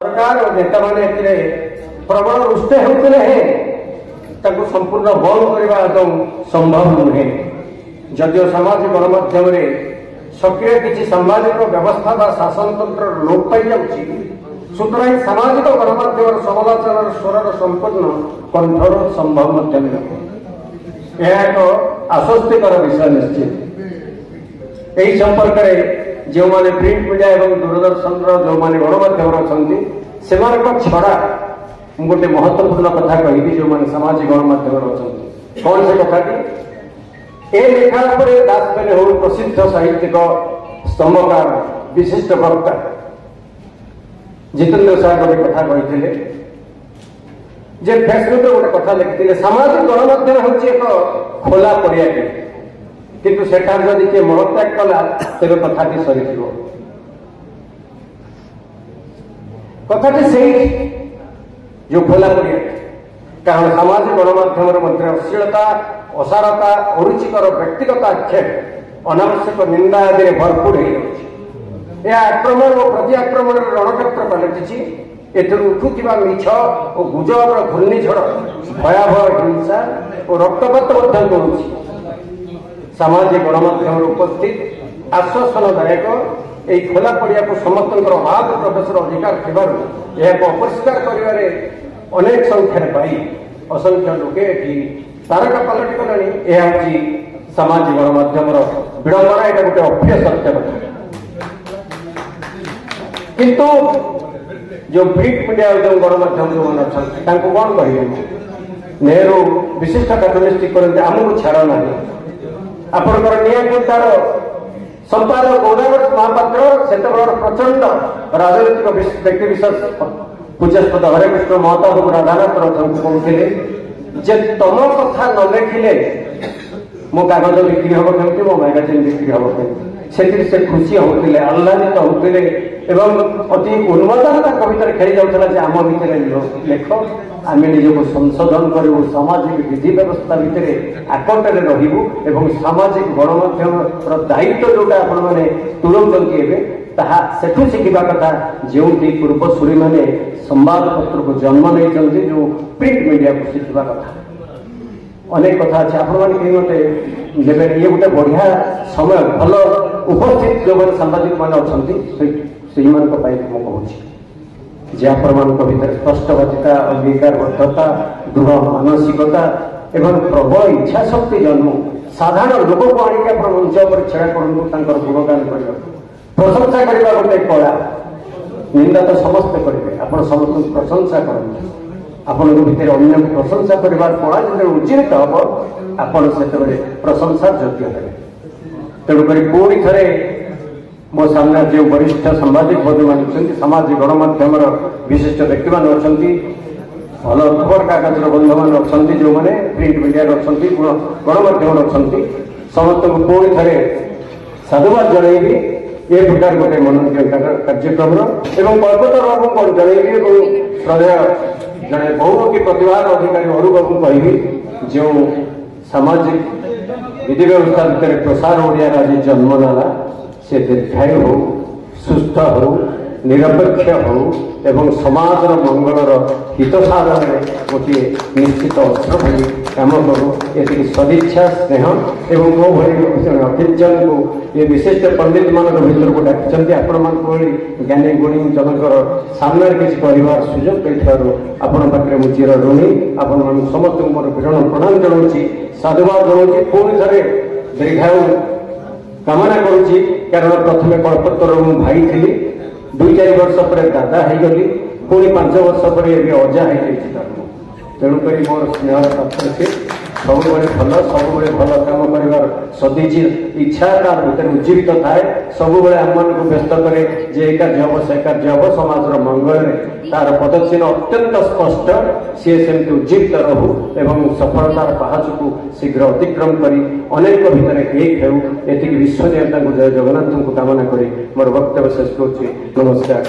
सरकार और नेता मैंने प्रबल रुष्ट होते संपूर्ण बंद करने संभव नुहे। जदिव सामाजिक गणमाध्यम सक्रिय किसी सामाजिक व्यवस्था व शासनतंत्र लोप पाई जाऊँगी, सुतरां सामाजिक गणमाध्यम समालोचना स्वर संपूर्ण कंठरोध संभव यह एक आश्वस्तिकर विषय निश्चित। यही संपर्क में जो माने प्रिंट मीडिया एवं दूरदर्शन जो माने गणमाध्यम अच्छा से छड़ा गोटे महत्वपूर्ण कथा कही जो माने सामाजिक गणमाध्यम अच्छा कौन से कथाटी ए लेखा दास बेले हो प्रसिद्ध साहित्यिक स्तंभकार विशिष्ट वक्ता जितेंद्र साहब गोटे कथा कही जे फेसबुक गोटे कथा लिखिले सामाजिक गणमाध्यम हूँ एक खोला पड़िया किंतु सेठार जदि किए महत्याग कला तेरे कथाटी सरी कथाटी से जो खोला पड़िया कारण सामाजिक गणमाध्यम मध्य अश्लीलता असारता अरुचिकर व्यक्तिगत आक्षेप अनावश्यक निंदा आदि भरपूर हो आक्रमण और प्रति आक्रमण रणक्षेत्र पलटिची उठुवा मिछ और गुजबर घूर्णिझड़ भयावह हिंसा और रक्तपात करुच्ची। सामाजिक गणमाध्यम उपस्थित आश्वासनदायक यही खोला पड़िया को समस्त भाग प्रवेश अधिकार थी अपरिष्कार कर अनेक संख्यार पाई असंख्य लोके तारका पलटि गले। यह हूँ सामाजिक गणमाध्यम विडंबना, यहाँ गोटे अप्रिय सत्य कथा। किंतु जो प्रिंट मीडिया जो गणमाध्यम जो मैंने अच्छा कौन कहे नेहरू विशिष्ट कैटलिस्ट करते आमको छाड़ ना आपंकर निया तार संपादक गौरावर महापात्र से प्रचंड राजनैतिक व्यक्ति विशेष पूज्यस्पद हरेकृष्ण महताब राधानाथ कहते जे तुम कथा न लिखिले मो कागज बिक्री हम कमी मो मैगाजिन बिक्री हम कमी से खुशी होते आह्लादित होते एवं अति उन्मत्तता कविता खेली जाऊला आम भितर लेख आम निजक संशोधन करूँ सामाजिक विधि व्यवस्था भितर आकंठे रहू एवं सामाजिक गणमाध्यम दायित्व जोटा आपण मैंने तुलाउंटे सेठू शिखा कथा जो पूर्वसूरी मैंने संवादपत्र को जन्म नहीं जो प्रिंट मीडिया को शिखा कथा अनेक कथा अच्छे आपण मैंने मत देवे ये गोटे बढ़िया समय भल उपस्थित जो मैंने सांबादिक मैंने अच्छा कहूँ जे आपण भर स्पष्टवादिता अंगीकारबद्धता दृढ़ मानसिकता एवं प्रबल इच्छा शक्ति जन्म साधारण लोक को आनिक मंच पर छेड़ा करूँ गुणगान कर प्रशंसा करने गोटे कला निंदा तो समस्ते करेंगे आप समस्त प्रशंसा करेंगे आपण भितर अन्य प्रशंसा करार कला जो उज्जीवित हम आपड़ से प्रशंसा योग्य हे। तेणुक पुणी थे मो सामने जो वरिष्ठ सांबादिक बंधु मान सामाजिक गणमाध्यम विशिष्ट व्यक्ति मान अच्छा भल खबर कागजर बंधु मान अच्छा जो मैंने प्रिंट मीडिया अच्छा गणमाध्यम अच्छा समस्त को पुणी थे साधुवाद जनइबी ये प्रकार गोटे मनोरंजन कार्यक्रम एवं कल्पतर बाबू को जनइबी श्रद्धेय जड़े बहुमुखी प्रतिभार अधिकारी अरु बाबू कहि जो सामाजिक विधि व्यवस्था भितर प्रसार ओडिया आज जन्म नाला से दीर्घायु हो सुस्थ हो निरपेक्ष हो एवं समाज मंगलर हित साधन गोटे निश्चित अस्त्र भाई कम करूँ ये सदिच्छा स्नेह एवं मो भाई अतिजन को ये विशिष्ट पंडित मान भर को डाकी आपण मान ज्ञानी गुणी जनकर सामने किसी कहबार सुजोग आपण पाखे मुझे चिर ऋणी आपण मान समस्त मोर विरण प्रणाम जनाऊँ साधुवाद जनाऊँ पुणी थे दीर्घायु कामना करुच्ची कारण प्रथम कल्पतर मु भाई थी 2-4 वर्ष पर दादा होगली पुणी 5 वर्ष पर अजा हो तेणुक मोर स्नेह पात्र से सब भल भल कम कर सदिची इच्छा तार भर उज्जीवित थाए सब आम मान व्यस्त करे जे कार्य हम से कार्य हम समाज मंगल तार पदचिन्ह अत्यंत स्पष्ट सी सेमती उज्जीवित रहू एवं सफलतार पहाच को शीघ्र अतिक्रम कर अनेक भितर एक हेतु विश्वदेवता जय जगन्नाथ को कामना कर मोर वक्तव्य शेष कर नमस्कार।